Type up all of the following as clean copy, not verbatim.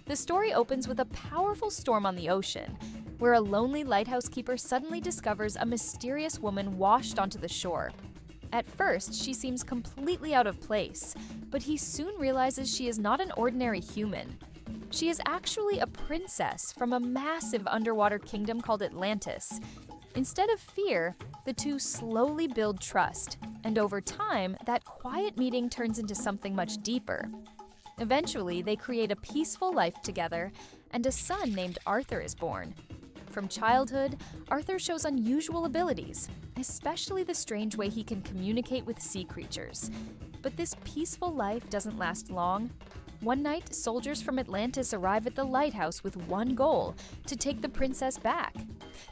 The story opens with a powerful storm on the ocean, where a lonely lighthouse keeper suddenly discovers a mysterious woman washed onto the shore. At first, she seems completely out of place, but he soon realizes she is not an ordinary human. She is actually a princess from a massive underwater kingdom called Atlantis. Instead of fear, the two slowly build trust, and over time, that quiet meeting turns into something much deeper. Eventually, they create a peaceful life together, and a son named Arthur is born. From childhood, Arthur shows unusual abilities, especially the strange way he can communicate with sea creatures. But this peaceful life doesn't last long. One night, soldiers from Atlantis arrive at the lighthouse with one goal: to take the princess back.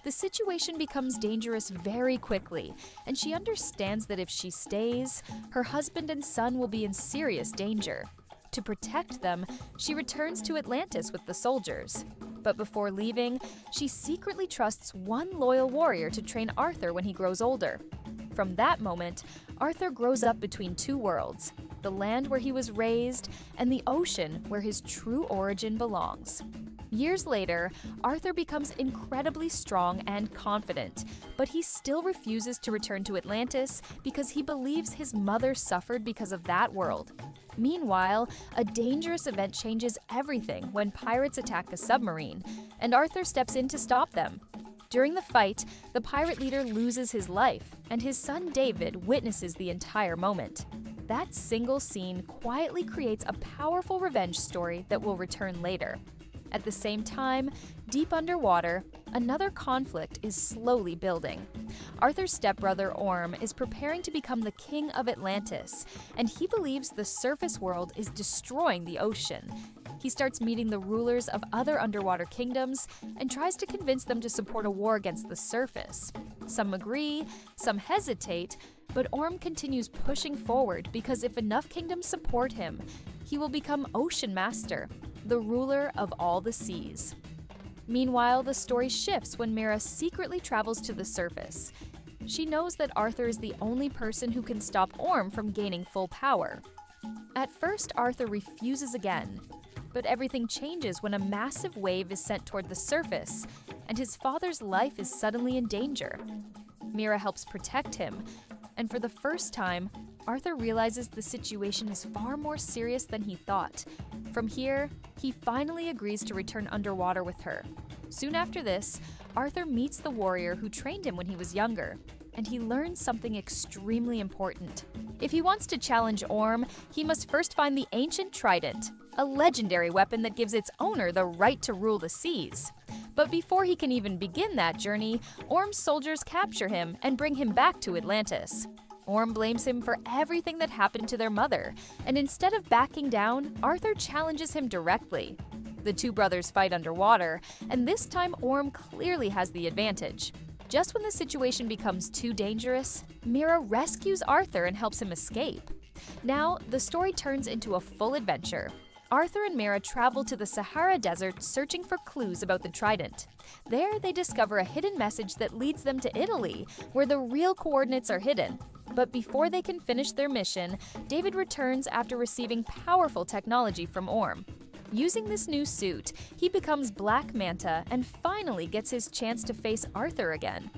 The situation becomes dangerous very quickly, and she understands that if she stays, her husband and son will be in serious danger. To protect them, she returns to Atlantis with the soldiers. But before leaving, she secretly trusts one loyal warrior to train Arthur when he grows older. From that moment, Arthur grows up between two worlds: the land where he was raised and the ocean where his true origin belongs. Years later, Arthur becomes incredibly strong and confident, but he still refuses to return to Atlantis because he believes his mother suffered because of that world. Meanwhile, a dangerous event changes everything when pirates attack a submarine, and Arthur steps in to stop them. During the fight, the pirate leader loses his life, and his son David witnesses the entire moment. That single scene quietly creates a powerful revenge story that will return later. At the same time, deep underwater, another conflict is slowly building. Arthur's stepbrother Orm is preparing to become the king of Atlantis, and he believes the surface world is destroying the ocean. He starts meeting the rulers of other underwater kingdoms and tries to convince them to support a war against the surface. Some agree, some hesitate, but Orm continues pushing forward because if enough kingdoms support him, he will become Ocean Master, the ruler of all the seas. Meanwhile, the story shifts when Mira secretly travels to the surface. She knows that Arthur is the only person who can stop Orm from gaining full power. At first, Arthur refuses again, but everything changes when a massive wave is sent toward the surface, and his father's life is suddenly in danger. Mira helps protect him, and for the first time, Arthur realizes the situation is far more serious than he thought. From here, he finally agrees to return underwater with her. Soon after this, Arthur meets the warrior who trained him when he was younger, and he learns something extremely important. If he wants to challenge Orm, he must first find the ancient trident, a legendary weapon that gives its owner the right to rule the seas. But before he can even begin that journey, Orm's soldiers capture him and bring him back to Atlantis. Orm blames him for everything that happened to their mother, and instead of backing down, Arthur challenges him directly. The two brothers fight underwater, and this time Orm clearly has the advantage. Just when the situation becomes too dangerous, Mira rescues Arthur and helps him escape. Now, the story turns into a full adventure. Arthur and Mira travel to the Sahara Desert searching for clues about the trident. There, they discover a hidden message that leads them to Italy, where the real coordinates are hidden. But before they can finish their mission, David returns after receiving powerful technology from Orm. Using this new suit, he becomes Black Manta and finally gets his chance to face Arthur again.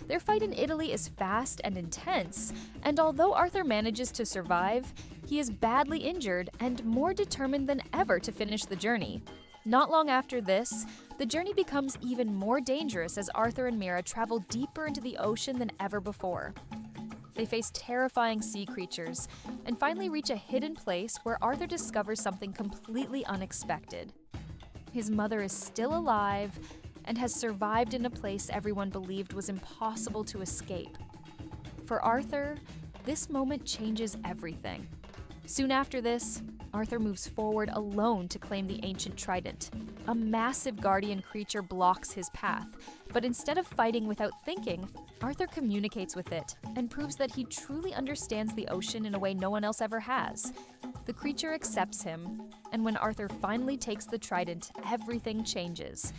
Their fight in Italy is fast and intense, and although Arthur manages to survive, he is badly injured and more determined than ever to finish the journey. Not long after this, the journey becomes even more dangerous as Arthur and Mira travel deeper into the ocean than ever before. They face terrifying sea creatures and finally reach a hidden place where Arthur discovers something completely unexpected. His mother is still alive and has survived in a place everyone believed was impossible to escape. For Arthur, this moment changes everything. Soon after this, Arthur moves forward alone to claim the ancient trident. A massive guardian creature blocks his path, but instead of fighting without thinking, Arthur communicates with it and proves that he truly understands the ocean in a way no one else ever has. The creature accepts him, and when Arthur finally takes the trident, everything changes.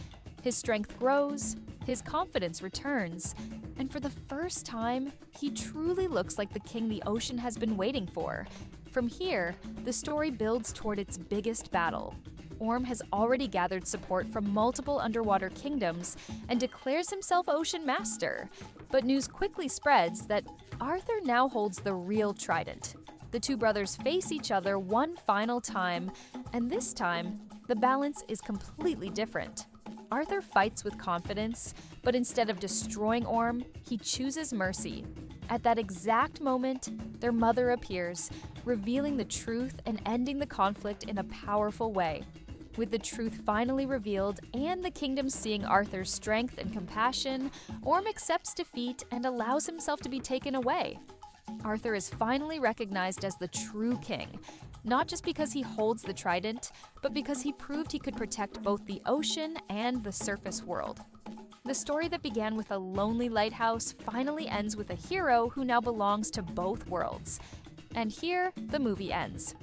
His strength grows, his confidence returns, and for the first time, he truly looks like the king the ocean has been waiting for. From here, the story builds toward its biggest battle, Orm has already gathered support from multiple underwater kingdoms and declares himself Ocean Master. But news quickly spreads that Arthur now holds the real trident. The two brothers face each other one final time, and this time, the balance is completely different. Arthur fights with confidence, but instead of destroying Orm, he chooses mercy. At that exact moment, their mother appears, revealing the truth and ending the conflict in a powerful way. With the truth finally revealed and the kingdom seeing Arthur's strength and compassion, Orm accepts defeat and allows himself to be taken away. Arthur is finally recognized as the true king, not just because he holds the trident, but because he proved he could protect both the ocean and the surface world. The story that began with a lonely lighthouse finally ends with a hero who now belongs to both worlds. And here, the movie ends.